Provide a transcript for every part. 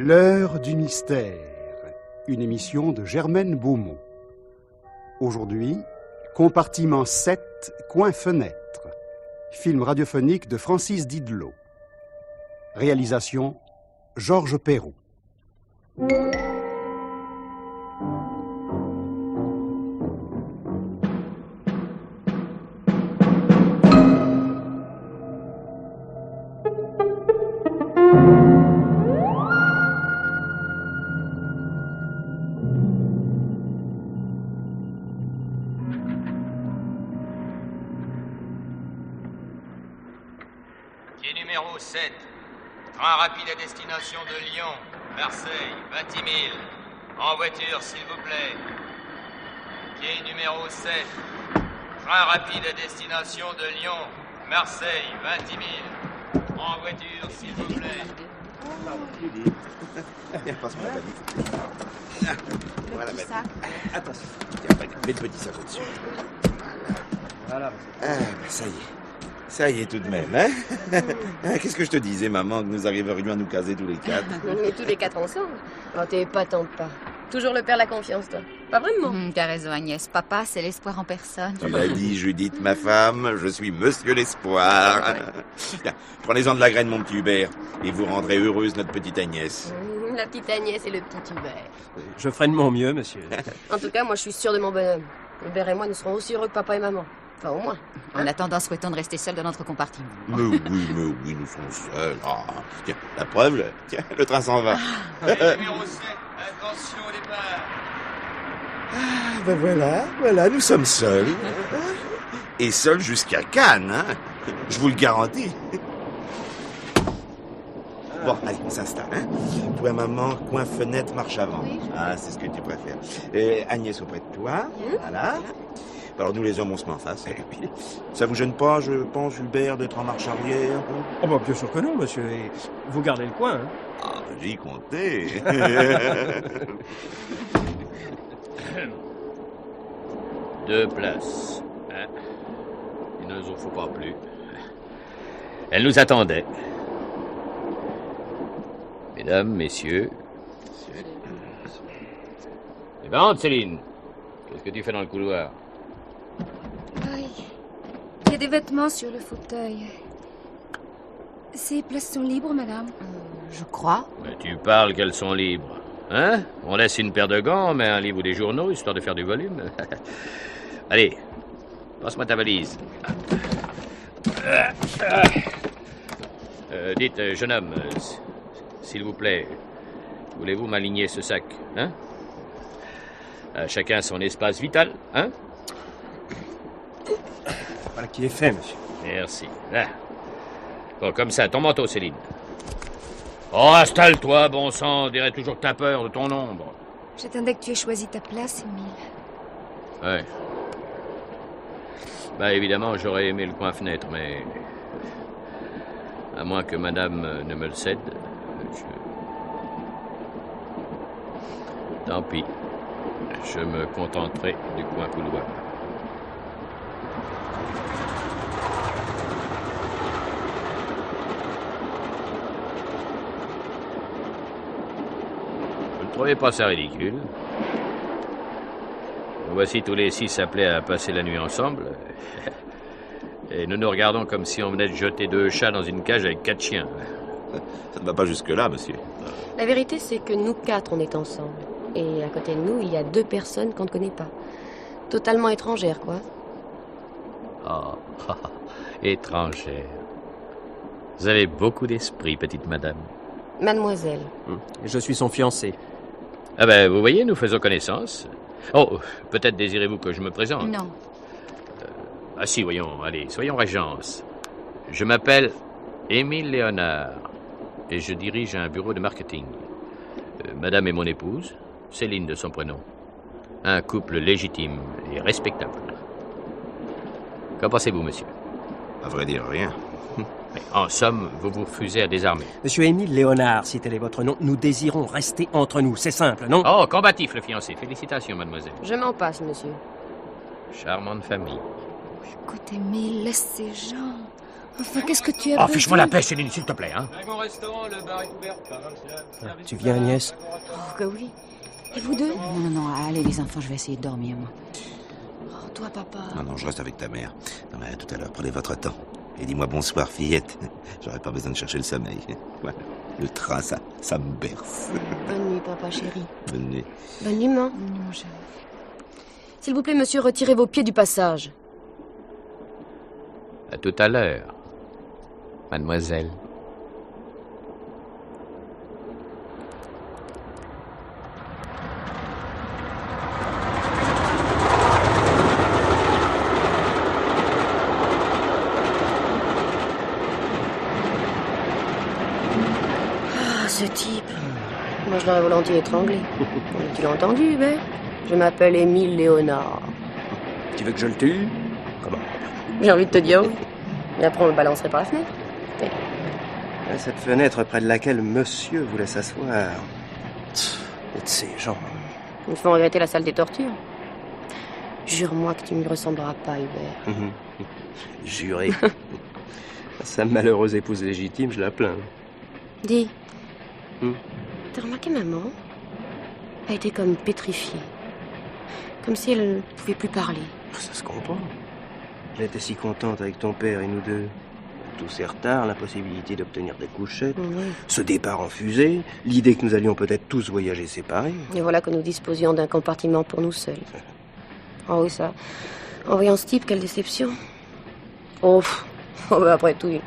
L'heure du mystère, une émission de Germaine Beaumont. Aujourd'hui, compartiment 7, coin-fenêtre, film radiophonique de Francis Didlot. Réalisation, Georges Perrault. Quai numéro 7. Train rapide à destination de Lyon, Marseille, 20 000. En voiture, s'il vous plaît. Quai numéro 7. Train rapide à destination de Lyon, Marseille, 20 000. En voiture, s'il vous plaît. Passe-moi la valise. Voilà, sac. Attention. Tiens, mets le petit sac au-dessus. Voilà. Ça y est. Ça y est tout de même, hein? Qu'est-ce que je te disais, maman, que nous arriverions à nous caser tous les quatre? Mais tous les quatre ensemble. Oh, t'es épatante, pas. Toujours le père la confiance, toi. Pas vraiment. T'as raison, Agnès. Papa, c'est l'espoir en personne. Tu l'as dit, Judith, ma femme, je suis Monsieur l'Espoir. Tiens, prenez-en de la graine, mon petit Hubert, et vous rendrez heureuse notre petite Agnès. La petite Agnès et le petit Hubert. Je ferai de mon mieux, monsieur. En tout cas, moi, je suis sûre de mon bonhomme. Hubert et moi, nous serons aussi heureux que papa et maman. Enfin, au moins. En attendant, souhaitons de rester seuls dans notre compartiment. Mais oui, nous sommes seuls. Ah, tiens, la preuve, tiens, le train s'en va. Quai numéro 7. Attention au départ. Ben voilà, nous sommes seuls. Et seuls jusqu'à Cannes, hein. Je vous le garantis. Bon, allez, on s'installe, hein. Toi, maman, coin fenêtre, marche avant. Ah, c'est ce que tu préfères. Agnès auprès de toi, voilà. Alors nous les hommes, on se met en face. Et puis, ça vous gêne pas, je pense, Hubert, d'être en marche arrière? Oh bah bien sûr que non, monsieur. Et vous gardez le coin, hein. Ah, j'y comptais. 2 places. Hein? Il ne nous en faut pas plus. Elle nous attendait. Mesdames, messieurs. Eh ben, entre, Céline. Qu'est-ce que tu fais dans le couloir? Oui. Il y a des vêtements sur le fauteuil. Ces places sont libres, madame? Je crois. Mais tu parles qu'elles sont libres. Hein? On laisse une paire de gants, on met un livre ou des journaux, histoire de faire du volume. Allez, passe-moi ta valise. Dites, jeune homme, s'il vous plaît, voulez-vous m'aligner ce sac, hein? Chacun son espace vital, hein? Voilà qui est fait, monsieur. Merci. Là. Bon, comme ça, ton manteau, Céline. Oh, installe-toi, bon sang, on dirait toujours que t'as peur de ton ombre. J'attendais que tu aies choisi ta place, Émile. Ouais. Bah, évidemment, j'aurais aimé le coin-fenêtre, mais... À moins que madame ne me le cède, Tant pis. Je me contenterai du coin-couloir. Vous ne trouvez pas ça ridicule? Nous voici tous les 6 appelés à passer la nuit ensemble. Et nous nous regardons comme si on venait de jeter 2 chats dans une cage avec 4 chiens. Ça ne va pas jusque-là, monsieur. La vérité, c'est que nous 4, on est ensemble. Et à côté de nous, il y a 2 personnes qu'on ne connaît pas. Totalement étrangères, quoi. Oh, étrangère. Vous avez beaucoup d'esprit, petite madame. Mademoiselle. Je suis son fiancé. Ah ben, vous voyez, nous faisons connaissance. Oh, peut-être désirez-vous que je me présente? Non. Ah si, voyons, allez, soyons régence. Je m'appelle Émile Léonard et je dirige un bureau de marketing. Madame est mon épouse, Céline de son prénom. Un couple légitime et respectable. Qu'en pensez-vous, monsieur? À vrai dire, rien. Mais en somme, vous vous refusez à désarmer. Monsieur Émile Léonard, si tel est votre nom, nous désirons rester entre nous. C'est simple, non? Oh, combatif, le fiancé. Félicitations, mademoiselle. Je m'en passe, monsieur. Charmante famille. Écoute, Émile, laisse ces gens. Enfin, qu'est-ce que tu as Oh, besoin? fiche-moi la paix, Céline, s'il te plaît, hein. Mon restaurant, le bar est ouvert. Tu viens, Agnès? Oh, que oui. Et vous deux? Non, non, non, allez les enfants, je vais essayer de dormir, moi. Oh, toi, papa. Non, non, je reste avec ta mère. Non, mais à tout à l'heure, prenez votre temps. Et dis-moi bonsoir, fillette. J'aurais pas besoin de chercher le sommeil. Voilà. Le train, ça me berce. Bonne nuit, papa chéri. Bonne nuit. Bonne nuit, maman. Non, je... S'il vous plaît, monsieur, retirez vos pieds du passage. À tout à l'heure, mademoiselle. Ah, ce type. Moi, je l'aurais volontiers étranglé. Tu l'as entendu, Hubert? Je m'appelle Émile Léonard. Tu veux que je le tue? Comment? J'ai envie de te dire oui. Et après, on le balancerait par la fenêtre. Cette fenêtre près de laquelle monsieur voulait s'asseoir. Et de ces gens. Il faut regretter la salle des tortures. Jure-moi que tu ne me ressembleras pas, Hubert. Juré. Sa malheureuse épouse légitime, je la plains. Dis. Hmm. T'as remarqué, maman? Elle était comme pétrifiée. Comme si elle ne pouvait plus parler. Ça se comprend. J'étais si contente avec ton père et nous deux. Tous ces retards, l'impossibilité d'obtenir des couchettes, Oui. ce départ en fusée, l'idée que nous allions peut-être tous voyager séparés. Et voilà que nous disposions d'un compartiment pour nous seuls. Oh oui, ça. En voyant ce type, quelle déception. Oh, bah, après tout, il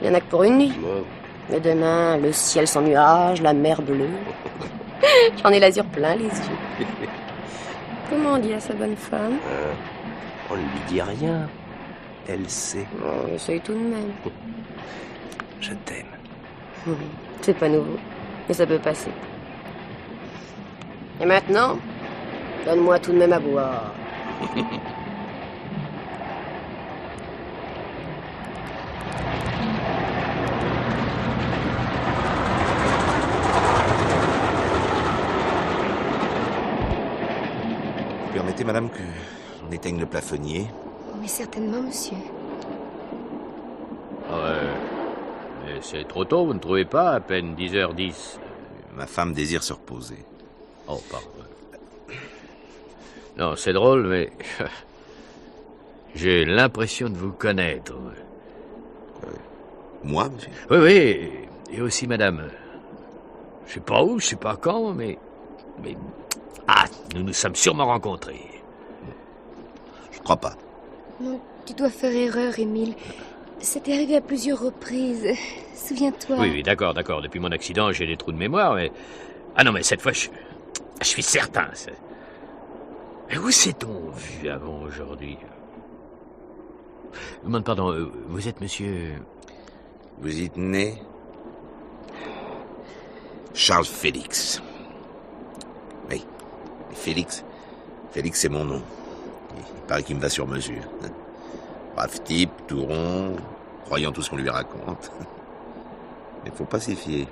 n'y en a que pour une nuit. Bon, Mais demain, le ciel sans nuages, la mer bleue. J'en ai l'azur plein les yeux. Comment on dit à sa bonne femme? on ne lui dit rien. Elle sait. Bon, essaye tout de même. Je t'aime. C'est pas nouveau, mais ça peut passer. Et maintenant, donne-moi tout de même à boire. Vous permettez, madame, que on éteigne le plafonnier? Mais certainement, monsieur. Mais c'est trop tôt, vous ne trouvez pas? À peine 10h10. Ma femme désire se reposer. Oh, pardon. Non, c'est drôle, mais... j'ai l'impression de vous connaître. Moi, monsieur? Oui, oui, et aussi madame. Je sais pas où, je sais pas quand, mais... Ah, nous nous sommes sûrement rencontrés. Je crois pas. Non, tu dois faire erreur, Émile. C'était arrivé à plusieurs reprises. Souviens-toi. Oui, oui, d'accord. Depuis mon accident, j'ai des trous de mémoire, mais... Ah non, mais cette fois, je suis certain. Mais où s'est-on vu avant aujourd'hui? Je demande pardon, vous êtes monsieur... Vous y tenez? Charles Félix. Oui, Félix. Félix, c'est mon nom. Il paraît qu'il me va sur mesure. Brave type, tout rond, croyant tout ce qu'on lui raconte. Mais faut pas s'y fier.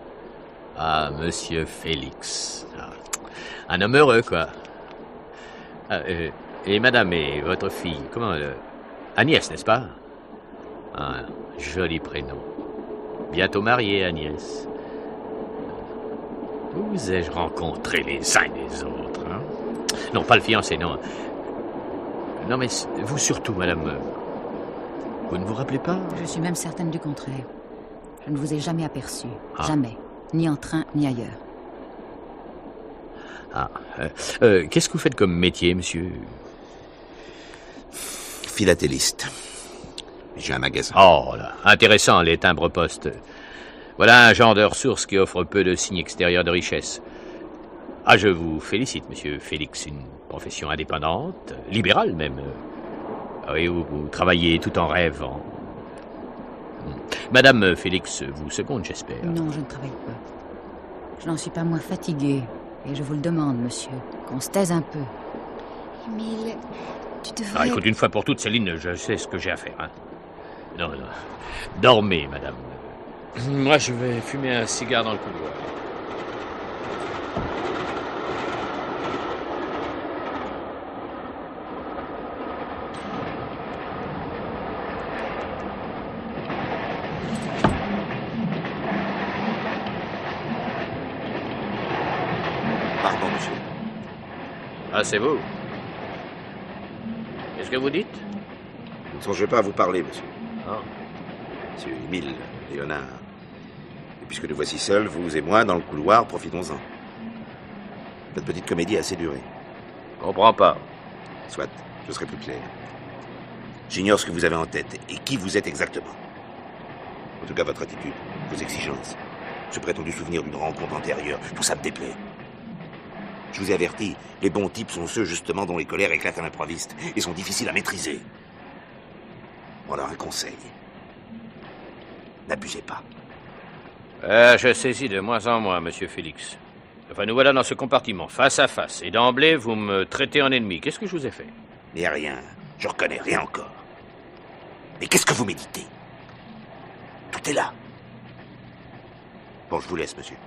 Ah, monsieur Félix. Ah, un homme heureux, quoi. Ah, et madame et votre fille, comment... Agnès, n'est-ce pas? Un joli prénom. Bientôt mariée, Agnès. Où vous ai-je rencontré les uns et les autres, hein? Non, pas le fiancé, non. Non, mais vous surtout, madame. Vous ne vous rappelez pas? Je suis même certaine du contraire. Je ne vous ai jamais aperçu. Ah. Jamais. Ni en train, ni ailleurs. Ah. Qu'est-ce que vous faites comme métier, monsieur? Philatéliste. J'ai un magasin. Oh là, intéressant, les timbres-poste. Voilà un genre de ressource qui offre peu de signes extérieurs de richesse. Ah, je vous félicite, monsieur Félix. Une profession indépendante, libérale même. Oui, vous travaillez tout en rêvant. Madame Félix vous seconde, j'espère. Non, je ne travaille pas. Je n'en suis pas moins fatiguée. Et je vous le demande, monsieur, qu'on se taise un peu. Émile, tu devrais... Ah, écoute, une fois pour toutes, Céline, je sais ce que j'ai à faire. Hein. Non. Dormez, madame. Moi, je vais fumer un cigare dans le couloir. Pardon, monsieur. Ah, c'est vous. Qu'est-ce que vous dites? Vous ne songez pas à vous parler, monsieur. Ah. Monsieur Émile Léonard. Et puisque nous voici seuls, vous et moi, dans le couloir, profitons-en. Notre petite comédie a assez duré. Comprends pas. Soit, je serai plus clair. J'ignore ce que vous avez en tête et qui vous êtes exactement. En tout cas, votre attitude, vos exigences, ce prétendu souvenir d'une rencontre antérieure, tout ça me déplaît. Je vous ai averti, les bons types sont ceux justement dont les colères éclatent à l'improviste et sont difficiles à maîtriser. Bon, alors un conseil. N'abusez pas. Je saisis de moins en moins, monsieur Félix. Enfin, nous voilà dans ce compartiment, face à face. Et d'emblée, vous me traitez en ennemi. Qu'est-ce que je vous ai fait? Mais rien, je reconnais rien encore. Mais qu'est-ce que vous méditez? Tout est là. Bon, je vous laisse, monsieur.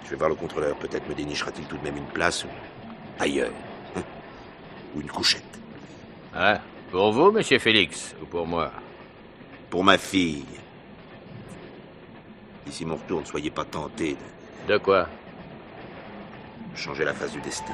Je vais voir le contrôleur. Peut-être me dénichera-t-il tout de même une place ailleurs. Ou une couchette. Ah, pour vous, monsieur Félix, ou pour moi? Pour ma fille. D'ici mon retour, ne soyez pas tentés De quoi? de changer la face du destin.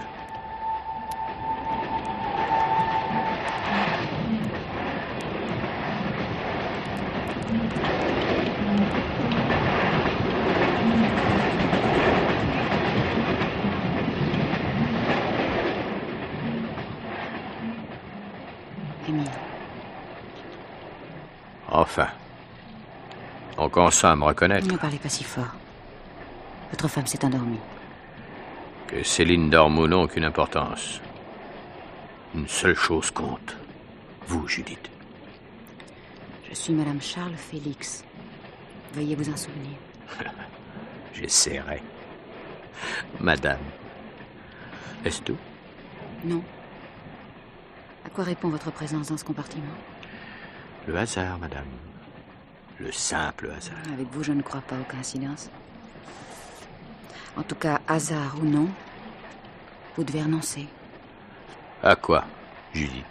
Émile, Enfin. On consent à me reconnaître. ne parlez pas si fort. Votre femme s'est endormie. Que Céline dorme ou non, aucune importance. Une seule chose compte. Vous, Judith. Je suis Madame Charles Félix. Veuillez vous en souvenir. J'essaierai. Madame. Est-ce tout? Non. À quoi répond votre présence dans ce compartiment? Le hasard, madame. Le simple hasard. Avec vous, je ne crois pas aux coïncidences. En tout cas, hasard ou non, vous devez renoncer À quoi, Judith?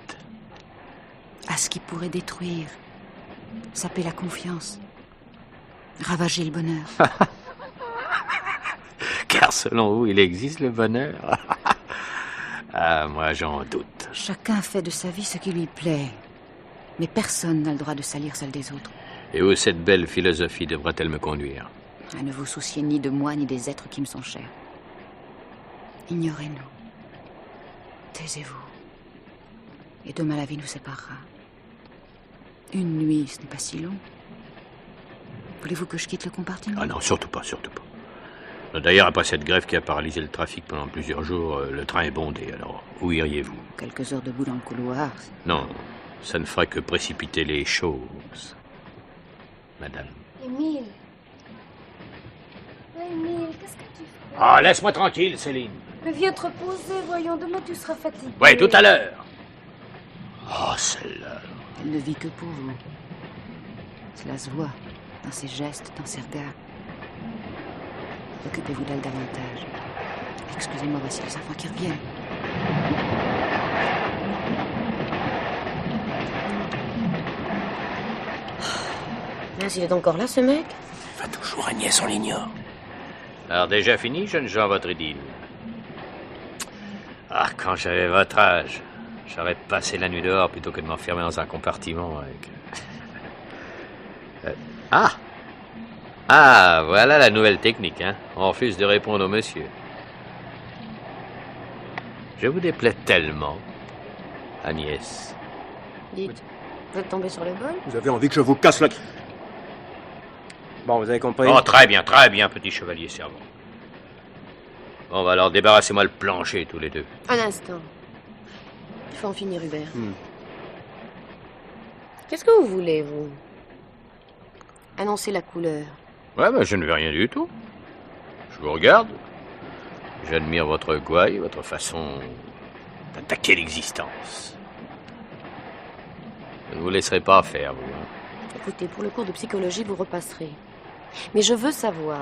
à ce qui pourrait détruire, saper la confiance, ravager le bonheur. Car selon vous, il existe le bonheur? Ah, moi, j'en doute. Chacun fait de sa vie ce qui lui plaît, mais personne n'a le droit de salir celle des autres. Et où cette belle philosophie devra-t-elle me conduire? À ne vous soucier ni de moi, ni des êtres qui me sont chers. Ignorez-nous. Taisez-vous. Et demain, la vie nous séparera. Une nuit, ce n'est pas si long. Voulez-vous que je quitte le compartiment? Ah non, surtout pas, surtout pas. D'ailleurs, après cette grève qui a paralysé le trafic pendant plusieurs jours, le train est bondé. Alors, où iriez-vous? Quelques heures debout dans le couloir. Non, ça ne ferait que précipiter les choses. Madame. Émile. Émile, qu'est-ce que tu fais? Ah, laisse-moi tranquille, Céline. Mais viens te reposer, voyons, demain tu seras fatigué. Oui, tout à l'heure. Oh, celle-là. Elle ne vit que pour vous. Cela se voit dans ses gestes, dans ses regards. Occupez-vous d'elle davantage. Excusez-moi, voici les enfants qui reviennent. Mince, il est encore là, ce mec? Va toujours, Agnès, on l'ignore. Alors, déjà fini, jeunes gens, votre idylle? Ah, quand j'avais votre âge, j'aurais passé la nuit dehors plutôt que de m'enfermer dans un compartiment avec... Ah! Ah, voilà la nouvelle technique, hein. On refuse de répondre au monsieur. Je vous déplais tellement, Agnès. Dites, vous êtes tombé sur le bol? Vous avez envie que je vous casse la... Bon, vous avez compris? Oh, très bien, petit chevalier servant. Bon, bah alors débarrassez-moi le plancher, tous les deux. Un instant. Il faut en finir, Hubert. Qu'est-ce que vous voulez, vous? Annoncer la couleur. Ouais, mais je ne veux rien du tout. Je vous regarde. J'admire votre gouaille, votre façon d'attaquer l'existence. Je ne vous laisserai pas faire, vous. Hein. Écoutez, pour le cours de psychologie, vous repasserez. Mais je veux savoir.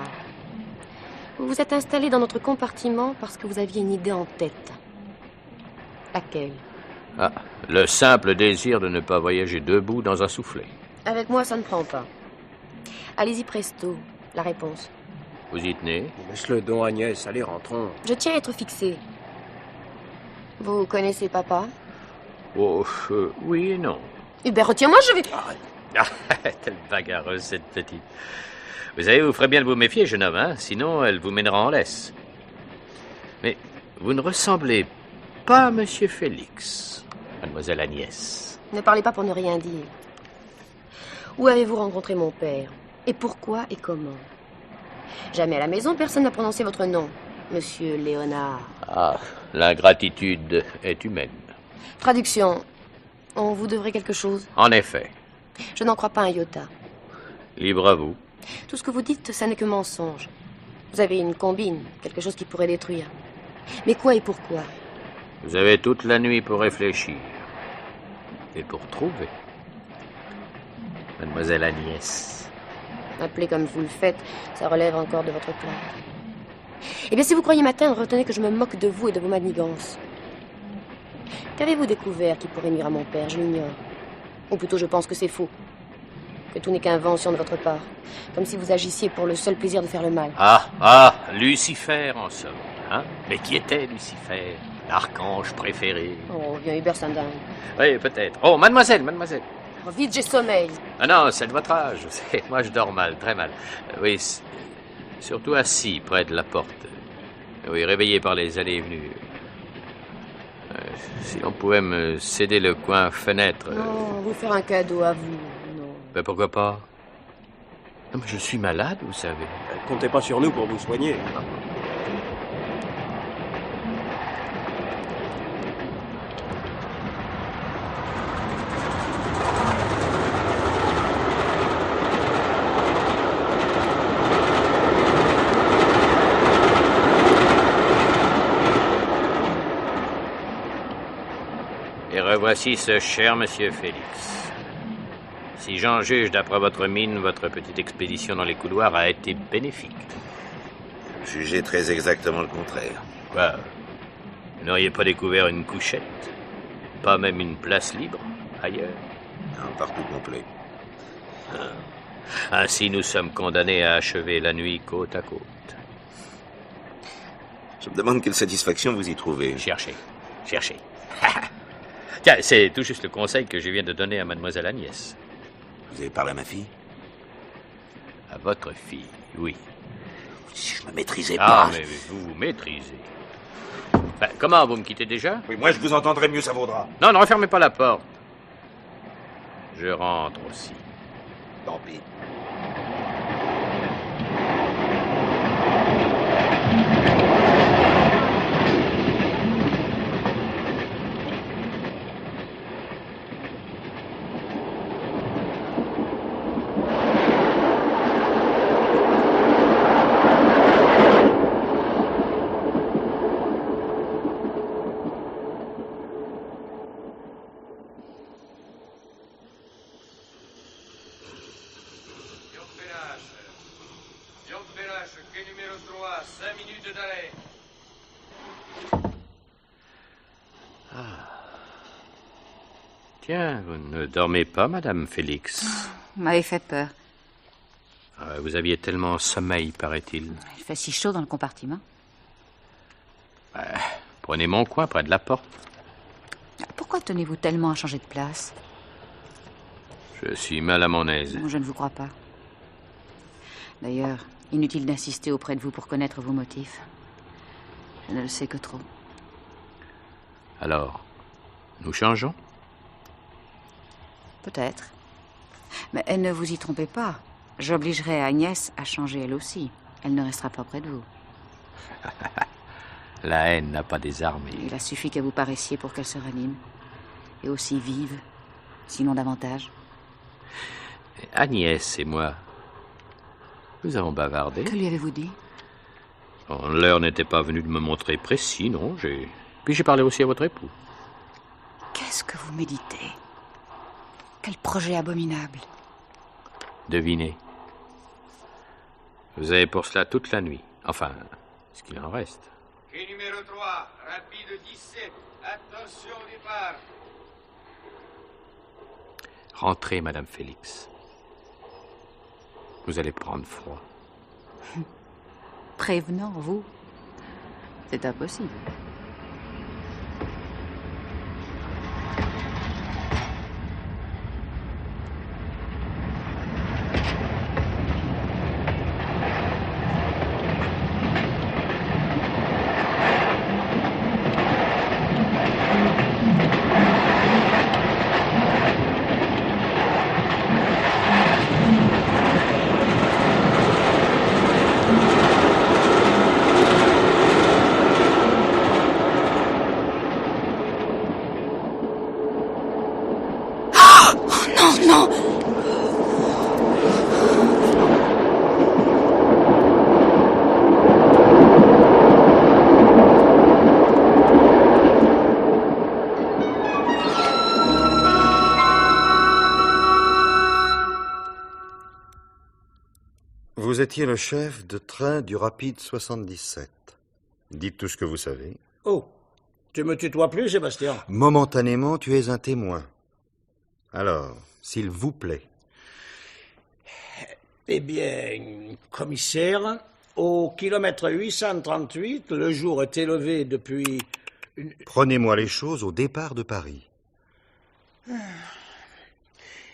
Vous vous êtes installé dans notre compartiment parce que vous aviez une idée en tête. Laquelle? Ah, le simple désir de ne pas voyager debout dans un soufflet. Avec moi, ça ne prend pas. Allez-y presto, la réponse. Vous y tenez? Laisse-le don, Agnès. Allez, rentrons. Je tiens à être fixée. Vous connaissez papa? Oh, oui et non. Eh bien, retiens-moi, je vais... Ah, telle bagarreuse, cette petite. Vous savez, vous ferez bien de vous méfier, jeune homme, hein? Sinon, elle vous mènera en laisse. Mais vous ne ressemblez pas à Monsieur Félix, mademoiselle Agnès. Ne parlez pas pour ne rien dire. Où avez-vous rencontré mon père? Et pourquoi et comment? Jamais à la maison, personne n'a prononcé votre nom, Monsieur Léonard. Ah, l'ingratitude est humaine. Traduction. On vous devrait quelque chose? En effet. Je n'en crois pas un iota. Libre à vous. Tout ce que vous dites, ça n'est que mensonge. Vous avez une combine, quelque chose qui pourrait détruire. Mais quoi et pourquoi? Vous avez toute la nuit pour réfléchir. Et pour trouver. Mademoiselle Agnès. Appelez comme vous le faites, ça relève encore de votre plan. Eh bien, si vous croyez m'atteindre, retenez que je me moque de vous et de vos manigances. Qu'avez-vous découvert qui pourrait nuire à mon père? Je l'ignore. Ou plutôt, je pense que c'est faux. Que tout n'est qu'invention de votre part. Comme si vous agissiez pour le seul plaisir de faire le mal. Lucifer, en somme. Hein? Mais qui était Lucifer? L'archange préféré. Oh, viens Hubert Saint-Dingue. Oui, peut-être. Oh, mademoiselle. Oh, vite, j'ai sommeil. Ah non, c'est de votre âge. Moi, je dors mal, très mal. Oui, surtout assis près de la porte. Oui, réveillé par les allées et venues. Si on pouvait me céder le coin fenêtre... Non, vous faire un cadeau à vous, non. Ben pourquoi pas? Non, mais je suis malade, vous savez. Comptez pas sur nous pour vous soigner. Et revoici ce cher monsieur Félix. Si j'en juge d'après votre mine, votre petite expédition dans les couloirs a été bénéfique. Jugez très exactement le contraire. Quoi? Vous n'auriez pas découvert une couchette? Pas même une place libre, ailleurs? Un partout complet. Ainsi, nous sommes condamnés à achever la nuit côte à côte. Je me demande quelle satisfaction vous y trouvez. Cherchez. Tiens, c'est tout juste le conseil que je viens de donner à mademoiselle Agnès. Vous avez parlé à ma fille? À votre fille, oui. Si je me maîtrisais Ah, pas... mais vous maîtrisez. Ben, comment, vous me quittez déjà? Oui, moi je vous entendrai mieux, ça vaudra. Non, ne refermez pas la porte. Je rentre aussi. Tant pis. Tiens, vous ne dormez pas, madame Félix. Vous m'avez fait peur. Vous aviez tellement sommeil, paraît-il. Il fait si chaud dans le compartiment. Prenez mon coin près de la porte. Pourquoi tenez-vous tellement à changer de place? Je suis mal à mon aise. Je ne vous crois pas. D'ailleurs, inutile d'insister auprès de vous pour connaître vos motifs. Je ne le sais que trop. Alors, nous changeons? Peut-être. Mais ne vous y trompez pas. J'obligerai Agnès à changer elle aussi. Elle ne restera pas près de vous. La haine n'a pas des armes. Il a suffi que vous paraissiez pour qu'elle se ranime. Et aussi vive, sinon davantage. Agnès et moi, nous avons bavardé. Que lui avez-vous dit? L'heure n'était pas venue de me montrer précis, non. Puis j'ai parlé aussi à votre époux. Qu'est-ce que vous méditez? Quel projet abominable! Devinez. Vous avez pour cela toute la nuit. Enfin, ce qu'il en reste. Quai numéro 3, rapide 17. Attention au départ. Rentrez, madame Félix. Vous allez prendre froid. prévenant, vous. C'est impossible. Vous étiez le chef de train du Rapide 77. Dites tout ce que vous savez. Oh, tu me tutoies plus, Sébastien? Momentanément, tu es un témoin. Alors, s'il vous plaît. Eh bien, commissaire, au kilomètre 838, le jour est élevé depuis... Prenez-moi les choses au départ de Paris.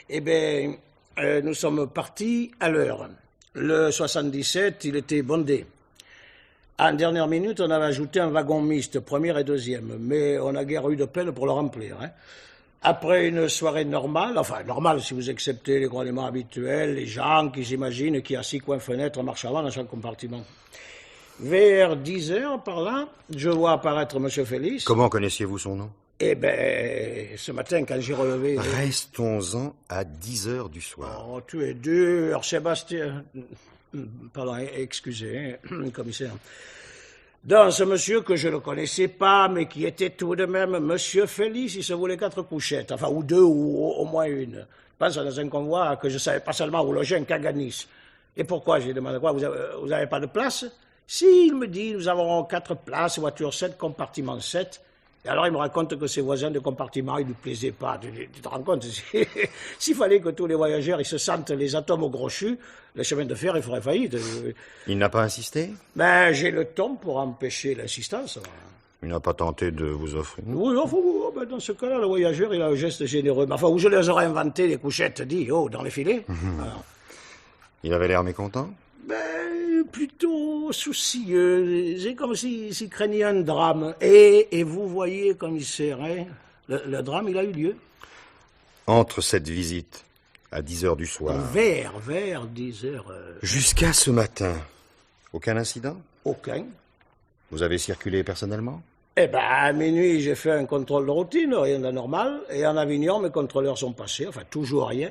Eh bien, nous sommes partis à l'heure. Le 77, il était bondé. En dernière minute, on avait ajouté un wagon mixte, première et deuxième, mais on n'a guère eu de peine pour le remplir. Hein. Après une soirée normale, enfin normale si vous acceptez les grognements habituels, les gens qui s'imaginent qu'il y a 6 coins fenêtres marche avant dans chaque compartiment. Vers 10 heures, par là, je vois apparaître M. Félix. Comment connaissiez-vous son nom? Eh bien, ce matin, quand j'ai relevé... Restons-en à 10 heures du soir. Oh, tu es dur, Sébastien. Pardon, excusez, commissaire. Dans ce monsieur que je ne connaissais pas, mais qui était tout de même monsieur Félix, il se voulait 4 couchettes, enfin, ou 2, ou au moins une. Je pense dans un convoi que je ne savais pas seulement où loger un Kaganis. Et pourquoi? J'ai demandé quoi? Vous avez pas de place? Si, il me dit, nous avons 4 places, voiture 7, compartiment 7. Et alors, il me raconte que ses voisins de compartiment, ils ne lui plaisaient pas. Tu te rends compte? S'il fallait que tous les voyageurs ils se sentent les atomes au crochu, le chemin de fer, il ferait faillite. Il n'a pas insisté? Ben, j'ai le ton pour empêcher l'insistance. Il n'a pas tenté de vous offrir? Oui, enfin, ben, dans ce cas-là, le voyageur, il a un geste généreux. Enfin, où je les aurais inventé, les couchettes, dit, oh, dans les filets. Il avait l'air mécontent? Ben, plutôt soucieux. C'est comme s'il craignait un drame. Et vous voyez, commissaire, hein, le drame, il a eu lieu. Entre cette visite, à 10 heures du soir... Vers 10 heures... Jusqu'à ce matin, aucun incident? Aucun. Vous avez circulé personnellement? Eh ben, à minuit, j'ai fait un contrôle de routine, rien d'anormal. Et en Avignon, mes contrôleurs sont passés, enfin, toujours rien.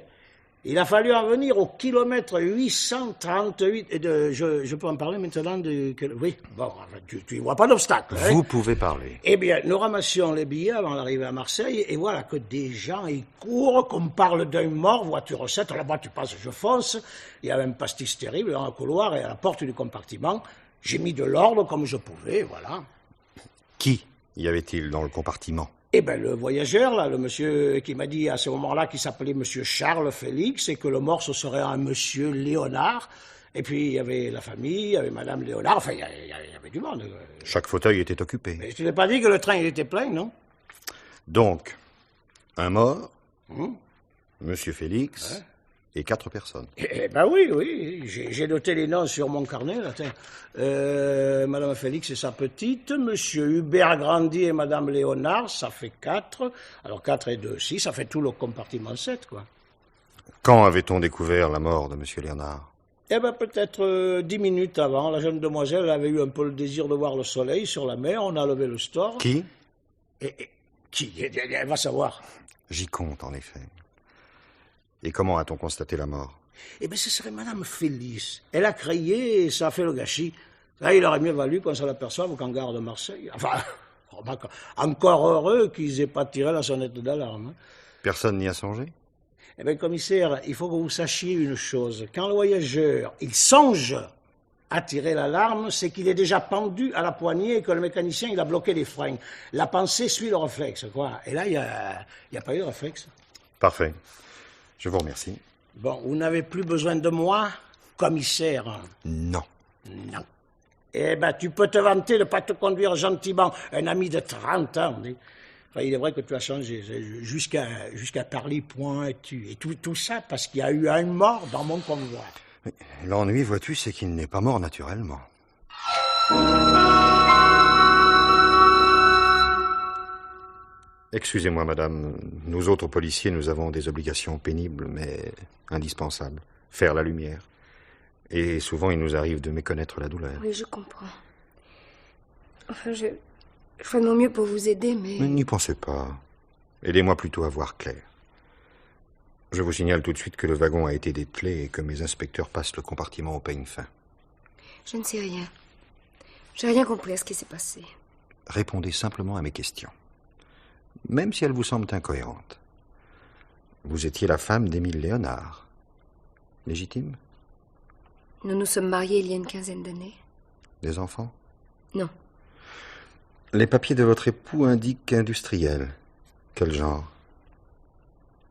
Il a fallu en venir au kilomètre 838. Et je peux en parler maintenant de... Oui, bon, tu ne vois pas d'obstacle. Vous pouvez parler. Eh bien, nous ramassions les billets avant d'arriver à Marseille, et voilà que des gens, ils courent, qu'on parle d'un mort, voiture 7, là-bas tu passes, je fonce. Il y avait un pastis terrible dans le couloir et à la porte du compartiment. J'ai mis de l'ordre comme je pouvais, voilà. Qui y avait-il dans le compartiment? Eh bien, le voyageur, là, le monsieur qui m'a dit à ce moment-là qu'il s'appelait monsieur Charles Félix et que le mort, ce serait un monsieur Léonard. Et puis, il y avait la famille, il y avait madame Léonard, enfin, il y avait du monde. Chaque fauteuil était occupé. Mais je ne t'ai pas dit que le train, il était plein, non? Donc, un mort, monsieur Félix... Ouais. Et 4 personnes. Eh ben oui, j'ai noté les noms sur mon carnet, là, tiens. Madame Félix et sa petite, monsieur Hubert Grandy et madame Léonard, ça fait 4. Alors 4 et 2, 6, ça fait tout le compartiment 7, quoi. Quand avait-on découvert la mort de monsieur Léonard? Eh ben peut-être 10 minutes avant. La jeune demoiselle avait eu un peu le désir de voir le soleil sur la mer, on a levé le store. Qui? Qui? Elle va savoir. J'y compte, en effet. Et comment a-t-on constaté la mort? Eh bien, ce serait madame Félix. Elle a crié et ça a fait le gâchis. Là, il aurait mieux valu qu'on s'en aperçoive qu'en gare de Marseille. Enfin, encore heureux qu'ils aient pas tiré la sonnette d'alarme. Personne n'y a songé? Eh bien, commissaire, il faut que vous sachiez une chose. Quand le voyageur, il songe à tirer l'alarme, c'est qu'il est déjà pendu à la poignée et que le mécanicien, il a bloqué les freins. La pensée suit le réflexe, quoi. Et là, il n'y a pas eu de réflexe. Parfait. Je vous remercie. Bon, vous n'avez plus besoin de moi, commissaire? Non. Non. Eh ben, tu peux te vanter de ne pas te conduire gentiment. Un ami de 30 ans. Enfin, il est vrai que tu as changé. Jusqu'à parler pointu. Et tout ça parce qu'il y a eu un mort dans mon convoi. L'ennui, vois-tu, c'est qu'il n'est pas mort naturellement. Excusez-moi, madame. Nous autres policiers, nous avons des obligations pénibles, mais indispensables. Faire la lumière. Et souvent, il nous arrive de méconnaître la douleur. Oui, je comprends. Enfin, je ferai de mon mieux pour vous aider, mais... N'y pensez pas. Aidez-moi plutôt à voir clair. Je vous signale tout de suite que le wagon a été dételé et que mes inspecteurs passent le compartiment au peigne fin. Je ne sais rien. J'ai rien compris à ce qui s'est passé. Répondez simplement à mes questions. Même si elles vous semblent incohérentes. Vous étiez la femme d'Émile Léonard. Légitime? Nous nous sommes mariés il y a une quinzaine d'années. Des enfants? Non. Les papiers de votre époux indiquent industriel. Quel genre?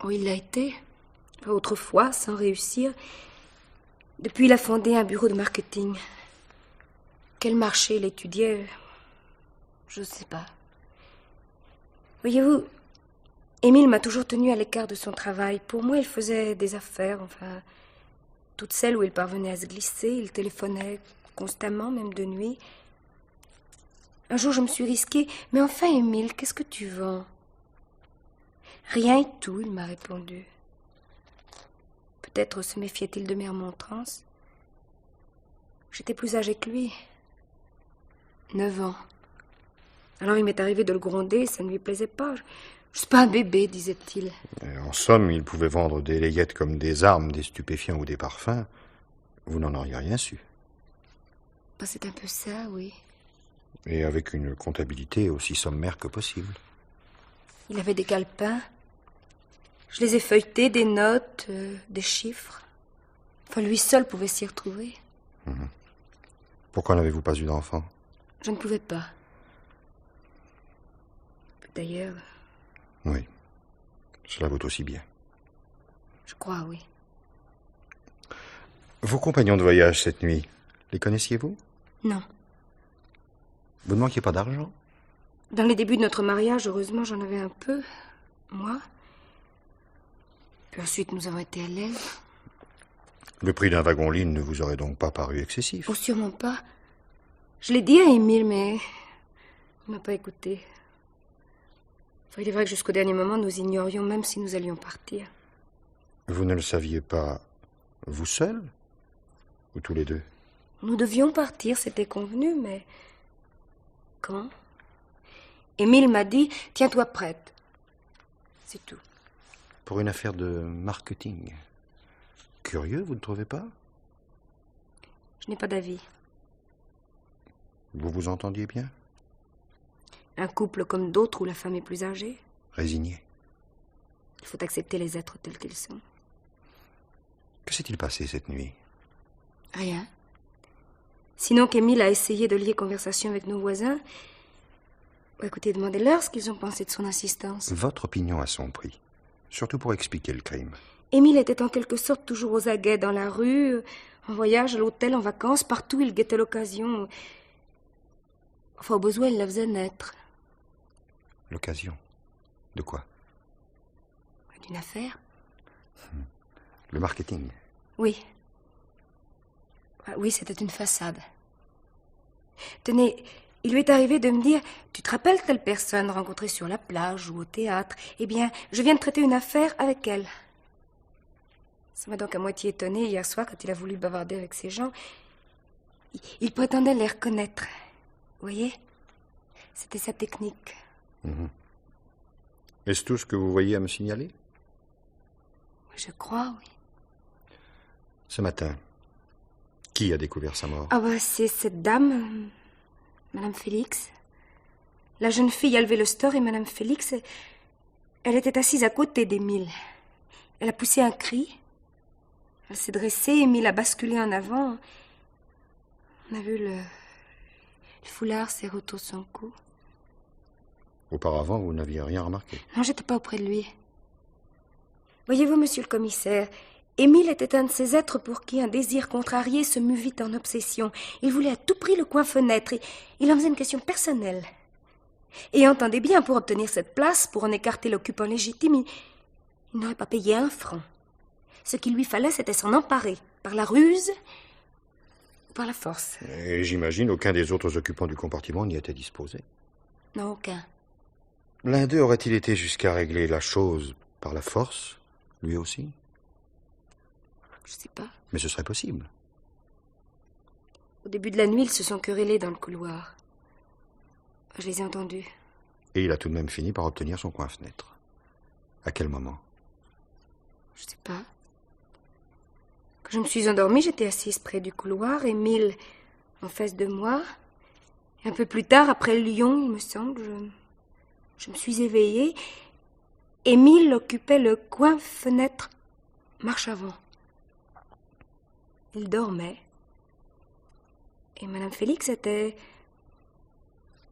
Oh, il l'a été. Autrefois, sans réussir. Depuis, il a fondé un bureau de marketing. Quel marché il étudiait? Je ne sais pas. Voyez-vous, Émile m'a toujours tenu à l'écart de son travail. Pour moi, il faisait des affaires, enfin... Toutes celles où il parvenait à se glisser, il téléphonait constamment, même de nuit. Un jour, je me suis risquée. « Mais enfin, Émile, qu'est-ce que tu vends ?»« Rien et tout, il m'a répondu. Peut-être se méfiait-il de mes remontrances. J'étais plus âgée que lui. 9 ans. Alors il m'est arrivé de le gronder, ça ne lui plaisait pas. Je suis pas un bébé, disait-il. En somme, il pouvait vendre des layettes comme des armes, des stupéfiants ou des parfums. Vous n'en auriez rien su. Ben, c'est un peu ça, oui. Et avec une comptabilité aussi sommaire que possible. Il avait des calepins. Je les ai feuilletés, des notes, des chiffres. Enfin, lui seul pouvait s'y retrouver. Pourquoi n'avez-vous pas eu d'enfant? Je ne pouvais pas. D'ailleurs... Oui, cela vaut aussi bien. Je crois, oui. Vos compagnons de voyage cette nuit, les connaissiez-vous? Non. Vous ne manquiez pas d'argent? Dans les débuts de notre mariage, heureusement, j'en avais un peu. Moi. Puis ensuite, nous avons été à l'aise. Le prix d'un wagon-lit ne vous aurait donc pas paru excessif? Oh, sûrement pas. Je l'ai dit à Émile, mais il m'a pas écouté. Enfin, il est vrai que jusqu'au dernier moment, nous ignorions même si nous allions partir. Vous ne le saviez pas, vous seul? Ou tous les deux? Nous devions partir, c'était convenu, mais... Quand? Émile m'a dit, tiens-toi prête. C'est tout. Pour une affaire de marketing. Curieux, vous ne trouvez pas? Je n'ai pas d'avis. Vous vous entendiez bien? Un couple comme d'autres où la femme est plus âgée. Résigné. Il faut accepter les êtres tels qu'ils sont. Que s'est-il passé cette nuit? Rien. Sinon qu'Émile a essayé de lier conversation avec nos voisins. Écoutez, demandez-leur ce qu'ils ont pensé de son insistance. Votre opinion a son prix. Surtout pour expliquer le crime. Émile était en quelque sorte toujours aux aguets dans la rue, en voyage, à l'hôtel, en vacances, partout il guettait l'occasion. Enfin, au besoin, il la faisait naître. L'occasion? De quoi? D'une affaire. Le marketing? Oui. Oui, c'était une façade. Tenez, il lui est arrivé de me dire, tu te rappelles telle personne rencontrée sur la plage ou au théâtre? Eh bien, je viens de traiter une affaire avec elle. Ça m'a donc à moitié étonné hier soir quand il a voulu bavarder avec ces gens. Il prétendait les reconnaître. Vous voyez? C'était sa technique. Est-ce tout ce que vous voyez à me signaler? Je crois, oui. Ce matin, qui a découvert sa mort? Ah bah, c'est cette dame, Madame Félix. La jeune fille a levé le store et Madame Félix, elle était assise à côté d'Émile. Elle a poussé un cri. Elle s'est dressée, Émile a basculé en avant. On a vu le foulard serré autour de son cou. Auparavant, vous n'aviez rien remarqué? Non, j'étais pas auprès de lui. Voyez-vous, monsieur le commissaire, Émile était un de ces êtres pour qui un désir contrarié se mue vite en obsession. Il voulait à tout prix le coin-fenêtre et il en faisait une question personnelle. Et entendez bien, pour obtenir cette place, pour en écarter l'occupant légitime, il n'aurait pas payé 1 franc. Ce qu'il lui fallait, c'était s'en emparer, par la ruse ou par la force. Et j'imagine aucun des autres occupants du compartiment n'y était disposé. Non, aucun. L'un d'eux aurait-il été jusqu'à régler la chose par la force, lui aussi? Je sais pas. Mais ce serait possible. Au début de la nuit, ils se sont querellés dans le couloir. Je les ai entendus. Et il a tout de même fini par obtenir son coin-fenêtre. À quel moment? Je sais pas. Quand je me suis endormie, j'étais assise près du couloir, Émile en face de moi. Et un peu plus tard, après le lion, il me semble, je me suis éveillée. Émile occupait le coin-fenêtre marche avant. Il dormait. Et Madame Félix était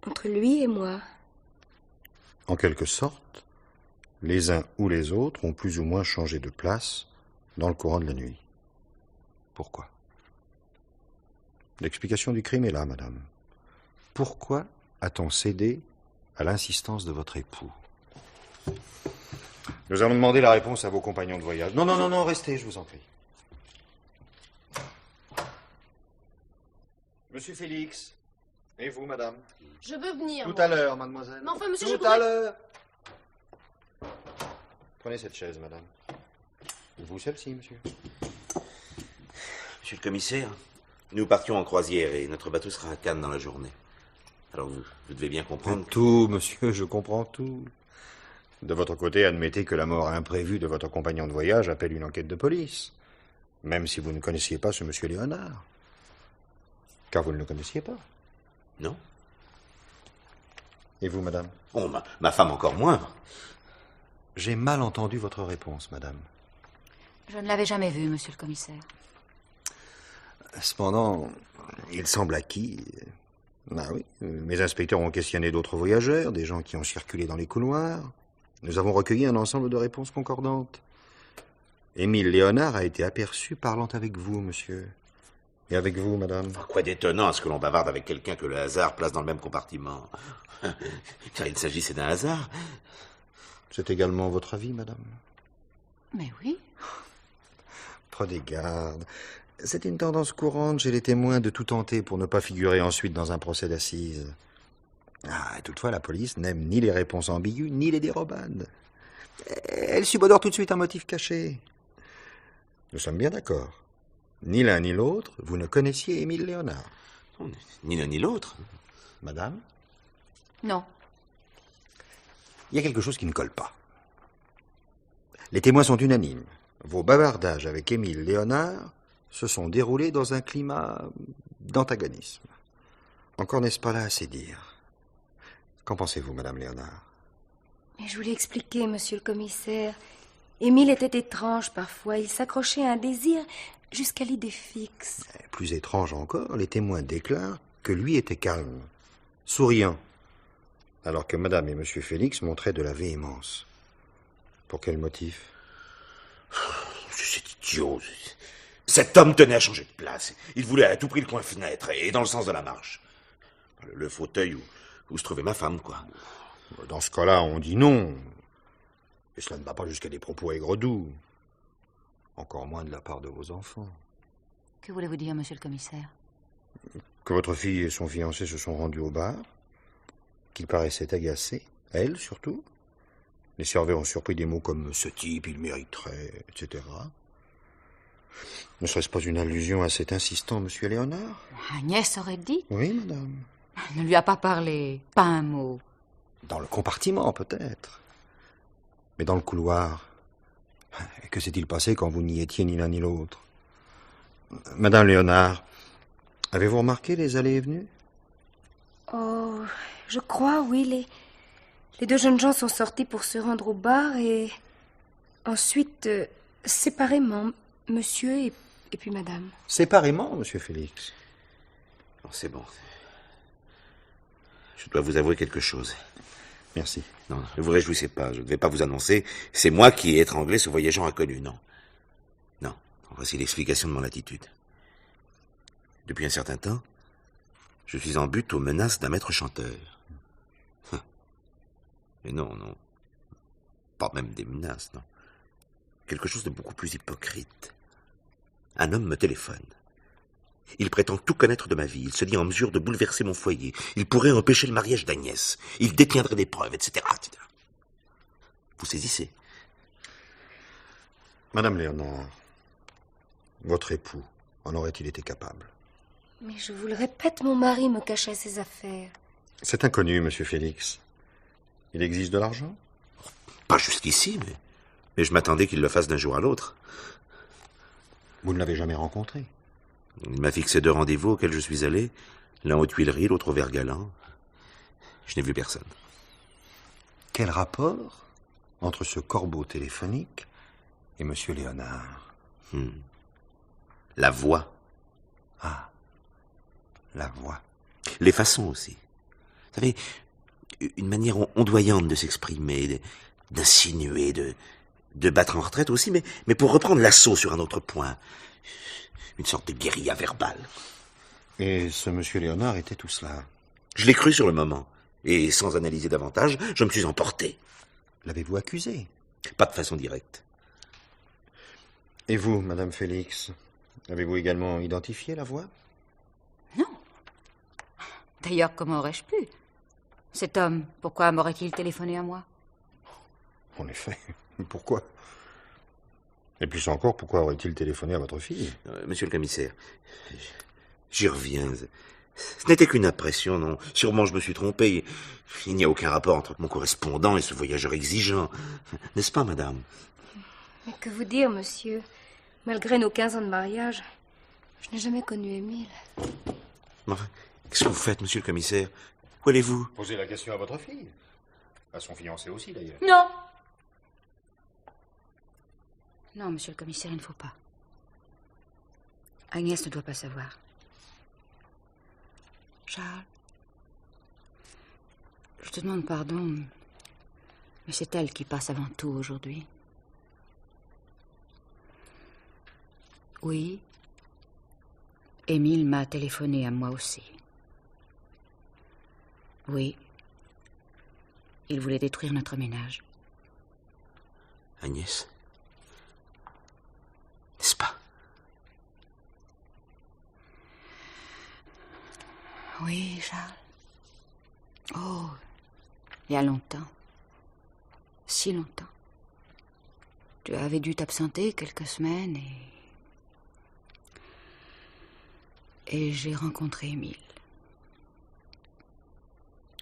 entre lui et moi. En quelque sorte, les uns ou les autres ont plus ou moins changé de place dans le courant de la nuit. Pourquoi? L'explication du crime est là, madame. Pourquoi a-t-on cédé à l'insistance de votre époux? Nous allons demander la réponse à vos compagnons de voyage. Non, restez, je vous en prie. Monsieur Félix, et vous, madame? Je veux venir. Tout à l'heure, mademoiselle. Mais enfin, monsieur, Tout à l'heure. Prenez cette chaise, madame. Vous, celle-ci, monsieur. Monsieur le commissaire, nous partions en croisière et notre bateau sera à Cannes dans la journée. Alors vous devez bien comprendre... Tout, monsieur, je comprends tout. De votre côté, admettez que la mort imprévue de votre compagnon de voyage appelle une enquête de police. Même si vous ne connaissiez pas ce monsieur Léonard. Car vous ne le connaissiez pas. Non. Et vous, madame? Oh, ma femme encore moins. J'ai mal entendu votre réponse, madame. Je ne l'avais jamais vu, monsieur le commissaire. Cependant, il semble acquis... Ah oui, mes inspecteurs ont questionné d'autres voyageurs, des gens qui ont circulé dans les couloirs. Nous avons recueilli un ensemble de réponses concordantes. Émile Léonard a été aperçu parlant avec vous, monsieur. Et avec vous, madame? Quoi d'étonnant à ce que l'on bavarde avec quelqu'un que le hasard place dans le même compartiment? Car il s'agissait d'un hasard. C'est également votre avis, madame? Mais oui. Prenez garde. C'est une tendance courante chez les témoins de tout tenter pour ne pas figurer ensuite dans un procès d'assises. Toutefois, la police n'aime ni les réponses ambiguës, ni les dérobades. Elle subodore tout de suite un motif caché. Nous sommes bien d'accord. Ni l'un ni l'autre, vous ne connaissiez Émile Léonard. Ni l'un ni l'autre. Madame? Non. Il y a quelque chose qui ne colle pas. Les témoins sont unanimes. Vos bavardages avec Émile Léonard se sont déroulés dans un climat d'antagonisme. Encore n'est-ce pas là assez dire? Qu'en pensez-vous, madame Léonard? Mais je vous l'ai expliqué, monsieur le commissaire. Émile était étrange parfois. Il s'accrochait à un désir jusqu'à l'idée fixe. Plus étrange encore, les témoins déclarent que lui était calme, souriant, alors que madame et monsieur Félix montraient de la véhémence. Pour quel motif? C'est idiot. Cet homme tenait à changer de place. Il voulait à tout prix le coin-fenêtre et dans le sens de la marche. Le fauteuil où se trouvait ma femme, quoi. Dans ce cas-là, on dit non. Et cela ne va pas jusqu'à des propos aigres-doux. Encore moins de la part de vos enfants. Que voulez-vous dire, monsieur le commissaire? Que votre fille et son fiancé se sont rendus au bar, qu'il paraissait agacé, elle surtout. Les serveurs ont surpris des mots comme « ce type, il mériterait », etc. Ne serait-ce pas une allusion à cet insistant monsieur Léonard? Agnès aurait dit. Oui, madame. Elle ne lui a pas parlé, pas un mot. Dans le compartiment, peut-être. Mais dans le couloir, que s'est-il passé quand vous n'y étiez ni l'un ni l'autre? Madame Léonard, avez-vous remarqué les allées et venues? Oh, je crois, oui. Les deux jeunes gens sont sortis pour se rendre au bar et ensuite, séparément, monsieur et puis madame. Séparément, monsieur Félix? Alors, c'est bon. Je dois vous avouer quelque chose. Merci. Non, ne vous réjouissez pas, je ne vais pas vous annoncer. C'est moi qui ai étranglé ce voyageur inconnu, non. Non. Voici l'explication de mon attitude. Depuis un certain temps, je suis en butte aux menaces d'un maître chanteur. Mais non, non. Pas même des menaces, non. Quelque chose de beaucoup plus hypocrite. Un homme me téléphone. Il prétend tout connaître de ma vie. Il se dit en mesure de bouleverser mon foyer. Il pourrait empêcher le mariage d'Agnès. Il détiendrait des preuves, etc., etc. Vous saisissez? Madame Léonard, votre époux en aurait-il été capable? Mais je vous le répète, mon mari me cachait ses affaires. C'est inconnu, monsieur Félix. Il existe de l'argent? Pas jusqu'ici, mais je m'attendais qu'il le fasse d'un jour à l'autre. Vous ne l'avez jamais rencontré? Il m'a fixé 2 rendez-vous auxquels je suis allé, l'un aux Tuileries, l'autre au Vert-Galant. Je n'ai vu personne. Quel rapport entre ce corbeau téléphonique et monsieur Léonard? La voix. Ah, la voix. Les façons aussi. Vous savez, une manière ondoyante de s'exprimer, d'insinuer, de battre en retraite aussi, mais pour reprendre l'assaut sur un autre point. Une sorte de guérilla verbale. Et ce monsieur Léonard était tout cela? Je l'ai cru sur le moment. Et sans analyser davantage, je me suis emporté. L'avez-vous accusé? Pas de façon directe. Et vous, madame Félix, avez-vous également identifié la voix? Non. D'ailleurs, comment aurais-je pu? Cet homme, pourquoi m'aurait-il téléphoné à moi? En effet, pourquoi? Et plus encore, pourquoi aurait-il téléphoné à votre fille? Monsieur le commissaire, j'y reviens. Ce n'était qu'une impression, non. Sûrement je me suis trompé. Il n'y a aucun rapport entre mon correspondant et ce voyageur exigeant. N'est-ce pas, madame? Mais que vous dire, monsieur? Malgré nos 15 ans de mariage, je n'ai jamais connu Émile. Mais enfin, qu'est-ce que vous faites, monsieur le commissaire? Où allez-vous? Posez la question à votre fille. À son fiancé aussi, d'ailleurs. Non! Non, monsieur le commissaire, il ne faut pas. Agnès ne doit pas savoir. Charles, je te demande pardon, mais c'est elle qui passe avant tout aujourd'hui. Oui, Émile m'a téléphoné à moi aussi. Oui, il voulait détruire notre ménage. Agnès? N'est-ce pas? Oui, Charles. Oh, il y a longtemps. Si longtemps. Tu avais dû t'absenter quelques semaines et j'ai rencontré Émile.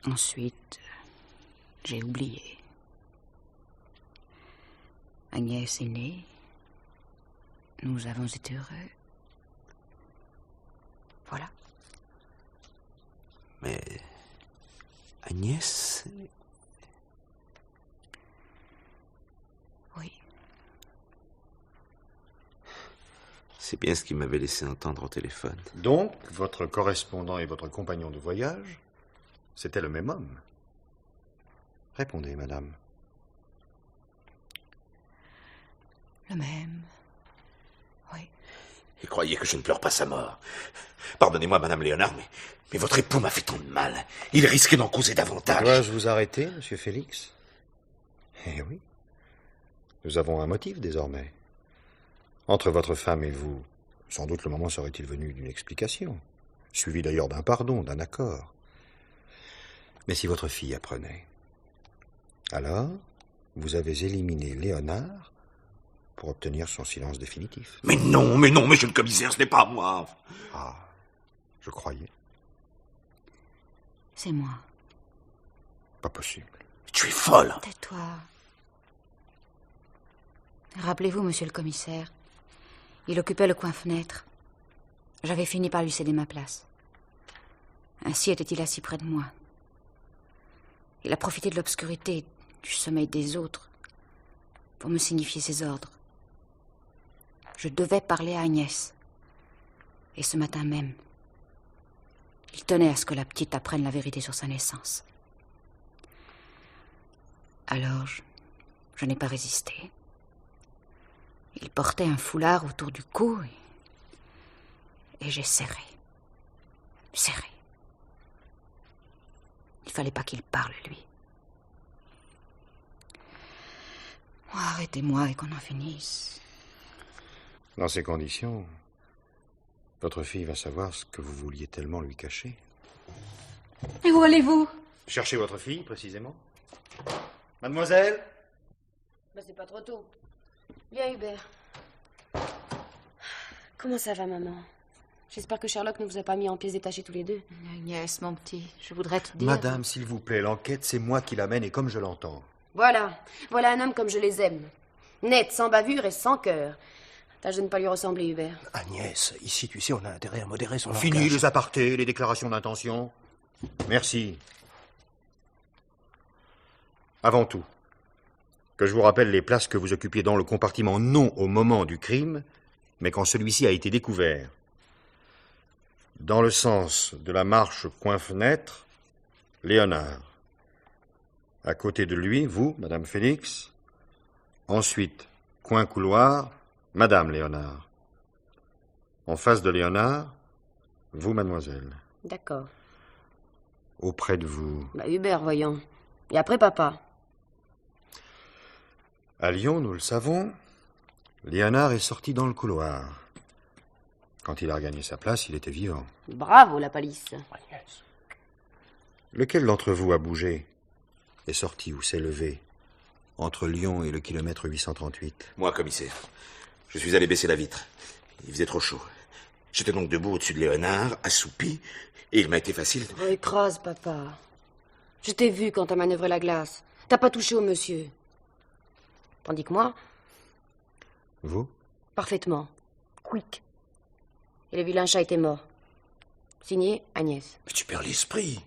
Ensuite, j'ai oublié. Agnès est née. Nous avons été heureux. Voilà. Mais Agnès... Oui. C'est bien ce qu'il m'avait laissé entendre au téléphone. Donc, votre correspondant et votre compagnon de voyage, c'était le même homme? Répondez, madame. Le même. Oui. Et croyez que je ne pleure pas sa mort. Pardonnez-moi, madame Léonard, mais votre époux m'a fait tant de mal. Il risquait d'en causer davantage. Dois-je vous arrêter, monsieur Félix? Eh oui. Nous avons un motif désormais. Entre votre femme et vous, sans doute le moment serait-il venu d'une explication, suivi d'ailleurs d'un pardon, d'un accord. Mais si votre fille apprenait, alors vous avez éliminé Léonard pour obtenir son silence définitif. Mais non, monsieur le commissaire, ce n'est pas moi. Ah, je croyais. C'est moi. Pas possible. Tu es folle. Tais-toi. Rappelez-vous, monsieur le commissaire, il occupait le coin-fenêtre. J'avais fini par lui céder ma place. Ainsi était-il assis près de moi. Il a profité de l'obscurité, du sommeil des autres, pour me signifier ses ordres. Je devais parler à Agnès. Et ce matin même, il tenait à ce que la petite apprenne la vérité sur sa naissance. Alors, je n'ai pas résisté. Il portait un foulard autour du cou et j'ai serré. Serré. Il fallait pas qu'il parle, lui. Oh, arrêtez-moi et qu'on en finisse. Dans ces conditions, votre fille va savoir ce que vous vouliez tellement lui cacher. Et où allez-vous? Cherchez votre fille, précisément. Mademoiselle? Ben, c'est pas trop tôt. Viens, Hubert. Comment ça va, maman? J'espère que Sherlock ne vous a pas mis en pièces détachées tous les deux. Agnès, mon petit, je voudrais te dire... Madame, s'il vous plaît, l'enquête, c'est moi qui l'amène et comme je l'entends. Voilà. Voilà un homme comme je les aime. Net, sans bavure et sans cœur. Tâche de ne pas lui ressembler, Hubert. Agnès, ici, tu sais, on a intérêt à modérer son Fini langage. les apartés, les déclarations d'intention. Merci. Avant tout, que je vous rappelle les places que vous occupiez dans le compartiment, non au moment du crime, mais quand celui-ci a été découvert. Dans le sens de la marche coin-fenêtre, Léonard. À côté de lui, vous, Madame Félix. Ensuite, coin-couloir, Madame Léonard. En face de Léonard, vous, mademoiselle. D'accord. Auprès de vous. Bah, Hubert, voyons. Et après, papa. À Lyon, nous le savons, Léonard est sorti dans le couloir. Quand il a regagné sa place, il était vivant. Bravo, la palisse. Agnès. Lequel d'entre vous a bougé, est sorti ou s'est levé, entre Lyon et le kilomètre 838? Moi, commissaire. Je suis allé baisser la vitre. Il faisait trop chaud. J'étais donc debout au-dessus de Léonard, assoupi, et il m'a été facile. Oh, écrase, papa. Je t'ai vu quand t'as manœuvré la glace. T'as pas touché au monsieur. Tandis que moi, Vous? parfaitement. Quick. Et le vilain chat était mort. Signé Agnès. Mais tu perds l'esprit.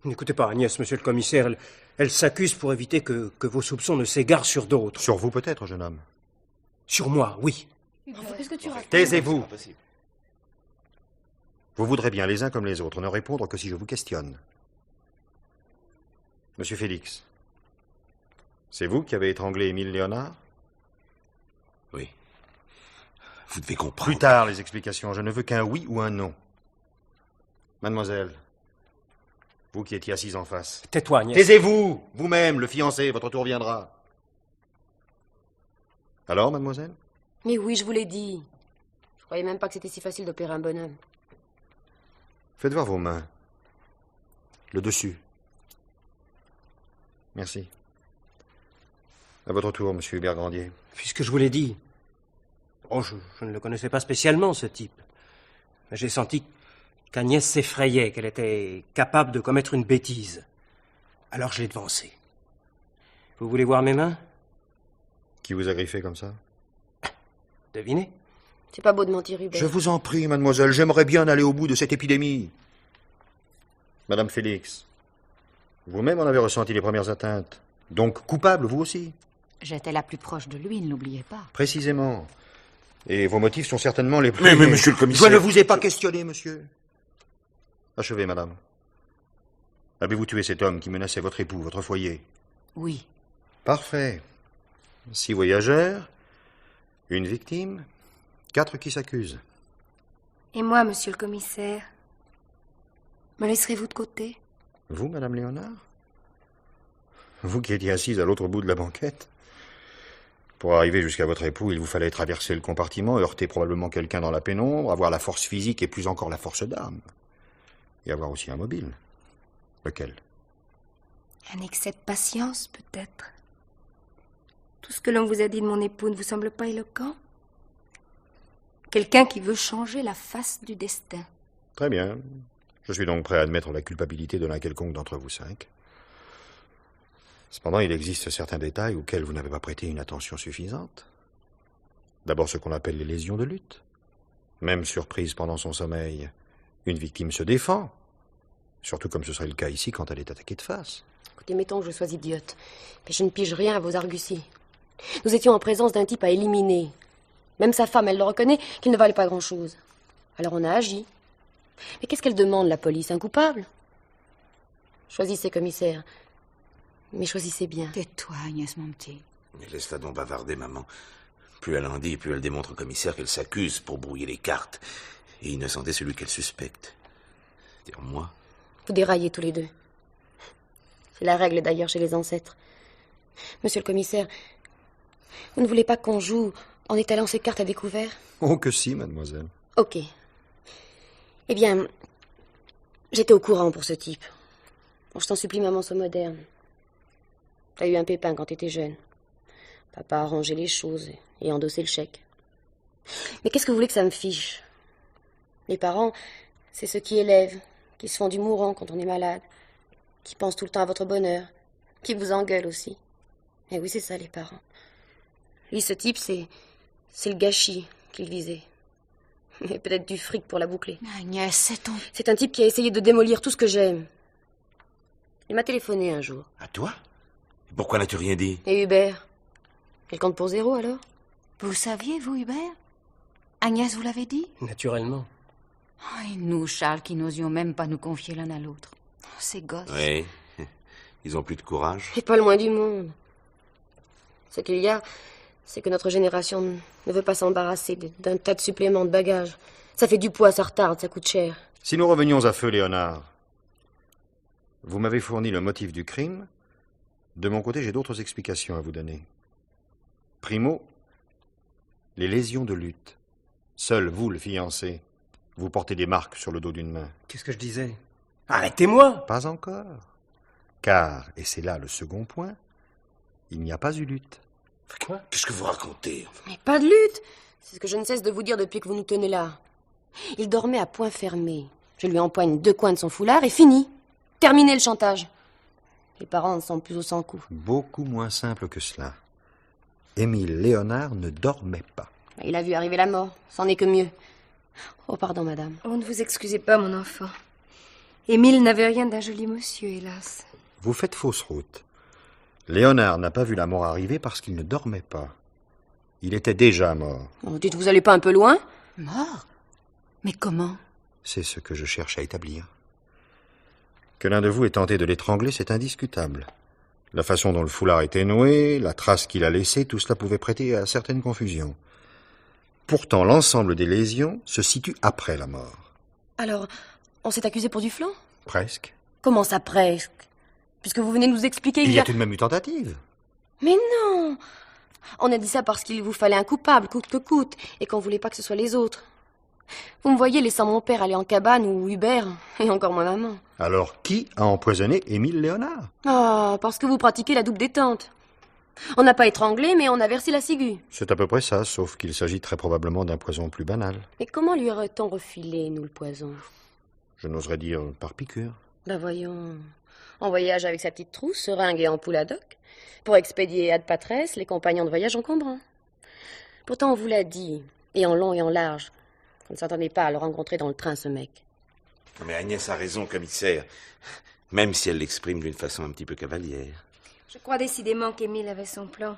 N'écoutez pas Agnès, monsieur le commissaire. Elle s'accuse pour éviter que vos soupçons ne s'égarent sur d'autres. Sur vous peut-être, jeune homme. Sur moi, oui. Qu'est-ce que tu racontes? Taisez-vous. Vous voudrez bien, les uns comme les autres, ne répondre que si je vous questionne. Monsieur Félix, c'est vous qui avez étranglé Émile Léonard? Oui. Vous devez comprendre. Plus tard, les explications. Je ne veux qu'un oui ou un non. Mademoiselle, vous qui étiez assise en face. Tais-toi, Agnès. Taisez-vous, vous-même, le fiancé, votre tour viendra. Alors, mademoiselle? Mais oui, je vous l'ai dit. Je croyais même pas que c'était si facile d'opérer un bonhomme. Faites voir vos mains. Le dessus. Merci. À votre tour, monsieur Hubert Grandier. Puisque je vous l'ai dit. Oh, je ne le connaissais pas spécialement, ce type. Mais j'ai senti qu'Agnès s'effrayait, qu'elle était capable de commettre une bêtise. Alors je l'ai devancée. Vous voulez voir mes mains? Qui vous a griffé comme ça? Devinez. C'est pas beau de mentir, Hubert. Je vous en prie, mademoiselle, j'aimerais bien aller au bout de cette épidémie. Madame Félix, vous-même en avez ressenti les premières atteintes. Donc coupable, vous aussi? J'étais la plus proche de lui, ne l'oubliez pas. Précisément. Et vos motifs sont certainement les plus... Mais monsieur le commissaire... Je ne vous ai pas questionné, monsieur. Achevez, madame. Avez-vous tué cet homme qui menaçait votre époux, votre foyer? Oui. Parfait. 6 voyageurs, une victime, 4 qui s'accusent. Et moi, monsieur le commissaire? Me laisserez-vous de côté? Vous, madame Léonard? Vous qui étiez assise à l'autre bout de la banquette? Pour arriver jusqu'à votre époux, il vous fallait traverser le compartiment, heurter probablement quelqu'un dans la pénombre, avoir la force physique et plus encore la force d'âme. Et avoir aussi un mobile. Lequel? Un excès de patience, peut-être. Tout ce que l'on vous a dit de mon époux ne vous semble pas éloquent? Quelqu'un qui veut changer la face du destin. Très bien. Je suis donc prêt à admettre la culpabilité de l'un quelconque d'entre vous 5. Cependant, il existe certains détails auxquels vous n'avez pas prêté une attention suffisante. D'abord ce qu'on appelle les lésions de lutte. Même surprise pendant son sommeil, une victime se défend. Surtout comme ce serait le cas ici quand elle est attaquée de face. Écoutez, mettons que je sois idiote. Mais je ne pige rien à vos arguties. Nous étions en présence d'un type à éliminer. Même sa femme, elle le reconnaît qu'il ne valait pas grand-chose. Alors on a agi. Mais qu'est-ce qu'elle demande, la police? Un coupable? Choisissez, commissaire. Mais choisissez bien. Tais-toi, Agnès, mon petit. Mais laisse-la donc bavarder, maman. Plus elle en dit, plus elle démontre au commissaire qu'elle s'accuse pour brouiller les cartes et innocenter celui qu'elle suspecte. C'est-à-dire moi. Vous déraillez tous les deux. C'est la règle d'ailleurs chez les ancêtres. Monsieur le commissaire, vous ne voulez pas qu'on joue en étalant ces cartes à découvert? Oh que si, mademoiselle. Ok. Eh bien, j'étais au courant pour ce type. Bon, je t'en supplie, maman, sois moderne. T'as eu un pépin quand t'étais jeune. Papa a arrangé les choses et endossé le chèque. Mais qu'est-ce que vous voulez que ça me fiche? Les parents, c'est ceux qui élèvent, qui se font du mourant quand on est malade, qui pensent tout le temps à votre bonheur, qui vous engueulent aussi. Et oui, c'est ça, les parents. Lui, ce type, c'est le gâchis qu'il visait. Et peut-être du fric pour la boucler. Agnès, C'est un type qui a essayé de démolir tout ce que j'aime. Il m'a téléphoné un jour. À toi? Pourquoi n'as-tu rien dit? Et Hubert? Elle compte pour 0, alors? Vous saviez, vous, Hubert? Agnès vous l'avez dit? Naturellement. Oh, et nous, Charles, qui n'osions même pas nous confier l'un à l'autre. Oh, ces gosses. Oui. Ils ont plus de courage. Et pas le moins du monde. Ce qu'il y a, c'est que notre génération ne veut pas s'embarrasser d'un tas de suppléments de bagages. Ça fait du poids, ça retarde, ça coûte cher. Si nous revenions à feu, Léonard, vous m'avez fourni le motif du crime. De mon côté, j'ai d'autres explications à vous donner. Primo, les lésions de lutte. Seul vous, le fiancé, vous portez des marques sur le dos d'une main. Qu'est-ce que je disais? Arrêtez-moi! Pas encore. Car, et c'est là le second point, il n'y a pas eu lutte. Quoi? Qu'est-ce que vous racontez? Mais pas de lutte! C'est ce que je ne cesse de vous dire depuis que vous nous tenez là. Il dormait à poing fermé. Je lui empoigne 2 coins de son foulard et fini. Terminé le chantage. Les parents ne sont plus au sans coup. Beaucoup moins simple que cela. Émile Léonard ne dormait pas. Il a vu arriver la mort. C'en est que mieux. Oh, pardon, madame. Oh, ne vous excusez pas, mon enfant. Émile n'avait rien d'un joli monsieur, hélas. Vous faites fausse route. Léonard n'a pas vu la mort arriver parce qu'il ne dormait pas. Il était déjà mort. Oh, dites, vous allez pas un peu loin? Mort? Mais comment? C'est ce que je cherche à établir. Que l'un de vous ait tenté de l'étrangler, c'est indiscutable. La façon dont le foulard était noué, la trace qu'il a laissée, tout cela pouvait prêter à certaines confusions. Pourtant, l'ensemble des lésions se situe après la mort. Alors, on s'est accusé pour du flanc? Presque. Comment ça, presque? Puisque vous venez de nous expliquer Il y a tout de même eu tentative. Mais non! On a dit ça parce qu'il vous fallait un coupable, coûte que coûte, et qu'on voulait pas que ce soit les autres. Vous me voyez laissant mon père aller en cabane ou Hubert, et encore moins maman. Alors, qui a empoisonné Émile Léonard? Ah, parce que vous pratiquez la double détente. On n'a pas étranglé, mais on a versé la ciguë. C'est à peu près ça, sauf qu'il s'agit très probablement d'un poison plus banal. Mais comment lui aurait-on refilé, nous, le poison? Je n'oserais dire par piqûre. Ben voyons, en voyage avec sa petite trousse, seringue et ampoule ad hoc, pour expédier ad patresse les compagnons de voyage encombrants. Pourtant, on vous l'a dit, et en long et en large, qu'on ne s'attendait pas à le rencontrer dans le train, ce mec. Mais Agnès a raison, commissaire. Même si elle l'exprime d'une façon un petit peu cavalière. Je crois décidément qu'Émile avait son plan.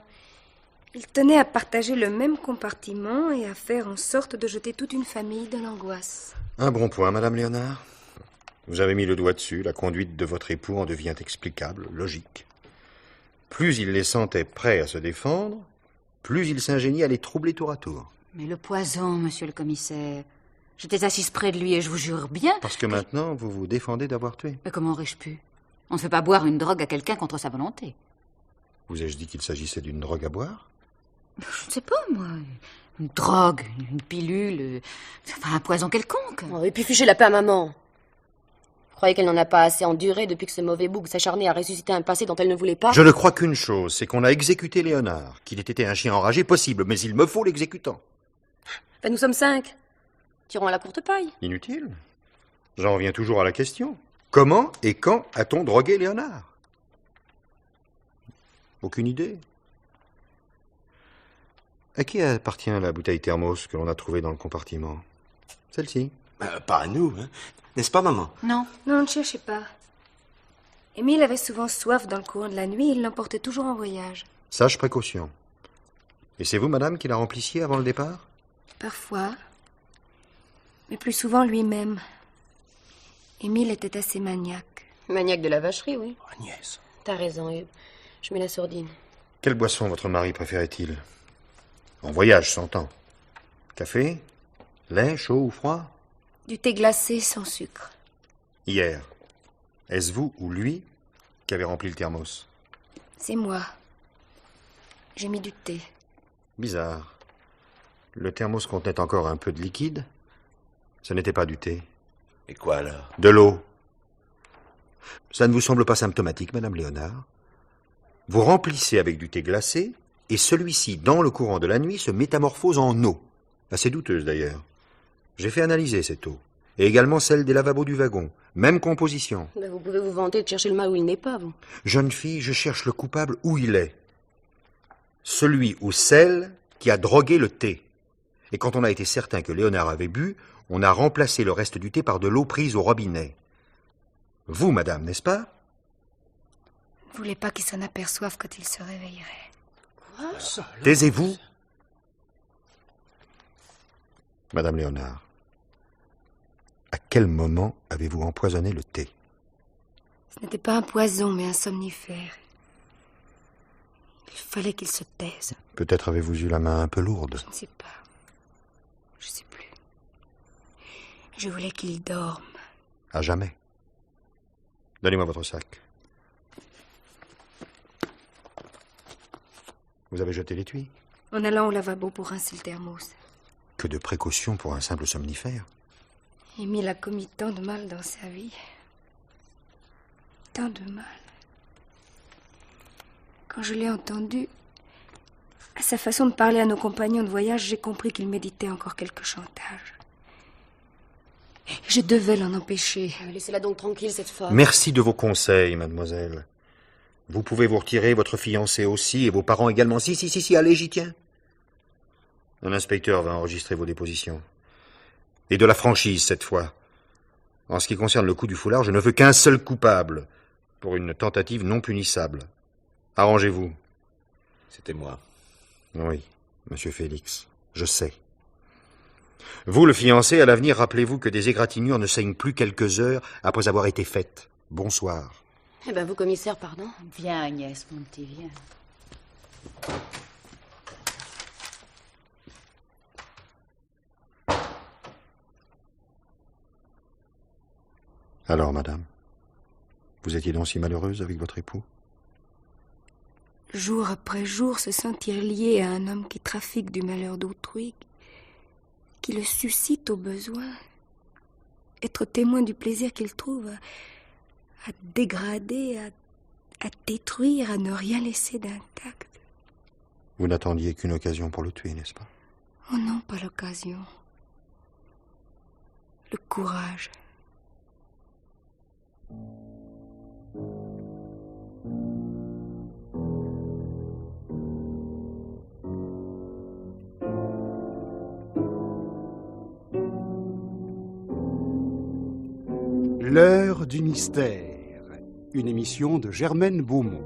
Il tenait à partager le même compartiment et à faire en sorte de jeter toute une famille dans l'angoisse. Un bon point, Madame Léonard. Vous avez mis le doigt dessus, la conduite de votre époux en devient explicable, logique. Plus il les sentait prêts à se défendre, plus il s'ingéniait à les troubler tour à tour. Mais le poison, monsieur le commissaire. J'étais assise près de lui et je vous jure bien... Parce que maintenant, vous vous défendez d'avoir tué. Mais comment aurais-je pu? On ne fait pas boire une drogue à quelqu'un contre sa volonté. Vous ai-je dit qu'il s'agissait d'une drogue à boire? Je ne sais pas, moi. Une drogue, une pilule, enfin un poison quelconque. Oh, et puis fichez la paix à maman. Vous croyez qu'elle n'en a pas assez enduré depuis que ce mauvais bouc s'acharnait à ressusciter un passé dont elle ne voulait pas? Je ne crois qu'une chose, c'est qu'on a exécuté Léonard. Qu'il ait été un chien enragé, possible, mais il me faut l'exécutant. Ben, nous sommes 5. Tirons à la courte paille. Inutile. J'en reviens toujours à la question. Comment et quand a-t-on drogué Léonard? Aucune idée. À qui appartient la bouteille thermos que l'on a trouvée dans le compartiment? Celle-ci. Pas à nous, hein? N'est-ce pas, maman? Non. Non, ne cherchez pas. Émile avait souvent soif dans le courant de la nuit et il l'emportait toujours en voyage. Sage précaution. Et c'est vous, madame, qui la remplissiez avant le départ? Parfois. Mais plus souvent lui-même. Émile était assez maniaque. Maniaque de la vacherie, oui. Agnès. T'as raison, Hub. Je mets la sourdine. Quelle boisson votre mari préférait-il? En voyage, s'entend. Café? Lait, chaud ou froid? Du thé glacé sans sucre. Hier, est-ce vous ou lui qui avez rempli le thermos? C'est moi. J'ai mis du thé. Bizarre. Le thermos contenait encore un peu de liquide. Ce n'était pas du thé. Et quoi alors? De l'eau. Ça ne vous semble pas symptomatique, Madame Léonard? Vous remplissez avec du thé glacé, et celui-ci, dans le courant de la nuit, se métamorphose en eau. Assez douteuse d'ailleurs. J'ai fait analyser cette eau, et également celle des lavabos du wagon. Même composition. Ben, vous pouvez vous vanter de chercher le mal où il n'est pas, vous. Jeune fille, je cherche le coupable où il est. Celui ou celle qui a drogué le thé. Et quand on a été certain que Léonard avait bu, on a remplacé le reste du thé par de l'eau prise au robinet. Vous, madame, n'est-ce pas? Ne voulez pas qu'il s'en aperçoive quand il se réveillerait. Quoi? Taisez-vous. Madame Léonard, à quel moment avez-vous empoisonné le thé? Ce n'était pas un poison, mais un somnifère. Il fallait qu'il se taise. Peut-être avez-vous eu la main un peu lourde. Je ne sais pas. Je ne sais plus. Je voulais qu'il dorme. À jamais. Donnez-moi votre sac. Vous avez jeté l'étui? En allant au lavabo pour rincer le thermos. Que de précautions pour un simple somnifère. Émile a commis tant de mal dans sa vie. Tant de mal. Quand je l'ai entendu, à sa façon de parler à nos compagnons de voyage, j'ai compris qu'il méditait encore quelque chantage. Je devais l'en empêcher. Laissez-la donc tranquille, cette femme. Merci de vos conseils, mademoiselle. Vous pouvez vous retirer, votre fiancé aussi, et vos parents également. Si, allez, j'y tiens. Un inspecteur va enregistrer vos dépositions. Et de la franchise, cette fois. En ce qui concerne le coup du foulard, je ne veux qu'un seul coupable, pour une tentative non punissable. Arrangez-vous. C'était moi. Oui, monsieur Félix, je sais. Vous, le fiancé, à l'avenir, rappelez-vous que des égratignures ne saignent plus quelques heures après avoir été faites. Bonsoir. Eh ben, vous, commissaire, pardon. Viens, Agnès, mon petit, viens. Alors, madame, vous étiez donc si malheureuse avec votre époux? Jour après jour, se sentir lié à un homme qui trafique du malheur d'autrui, qui le suscite au besoin, être témoin du plaisir qu'il trouve à dégrader, à détruire, à ne rien laisser d'intact. Vous n'attendiez qu'une occasion pour le tuer, n'est-ce pas? Oh non, pas l'occasion. Le courage. L'heure du mystère, une émission de Germaine Beaumont.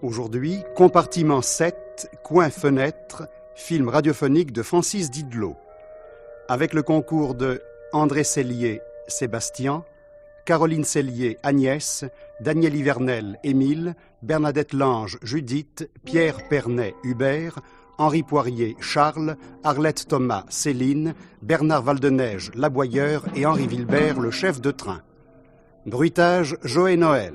Aujourd'hui, compartiment 7, coin fenêtre, film radiophonique de Francis Didlot. Avec le concours de André Sellier, Sébastien, Caroline Sellier, Agnès, Daniel Ivernel, Émile, Bernadette Lange, Judith, Pierre Pernet, Hubert, Henri Poirier, Charles, Arlette Thomas, Céline, Bernard Valdeneige, Laboyeur et Henri Vilbert, le chef de train. Bruitage, Joël Noël.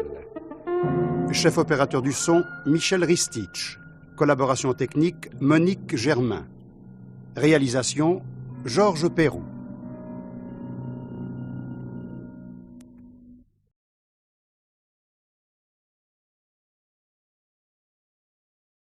Chef opérateur du son, Michel Ristich. Collaboration technique, Monique Germain. Réalisation, Georges Perroux.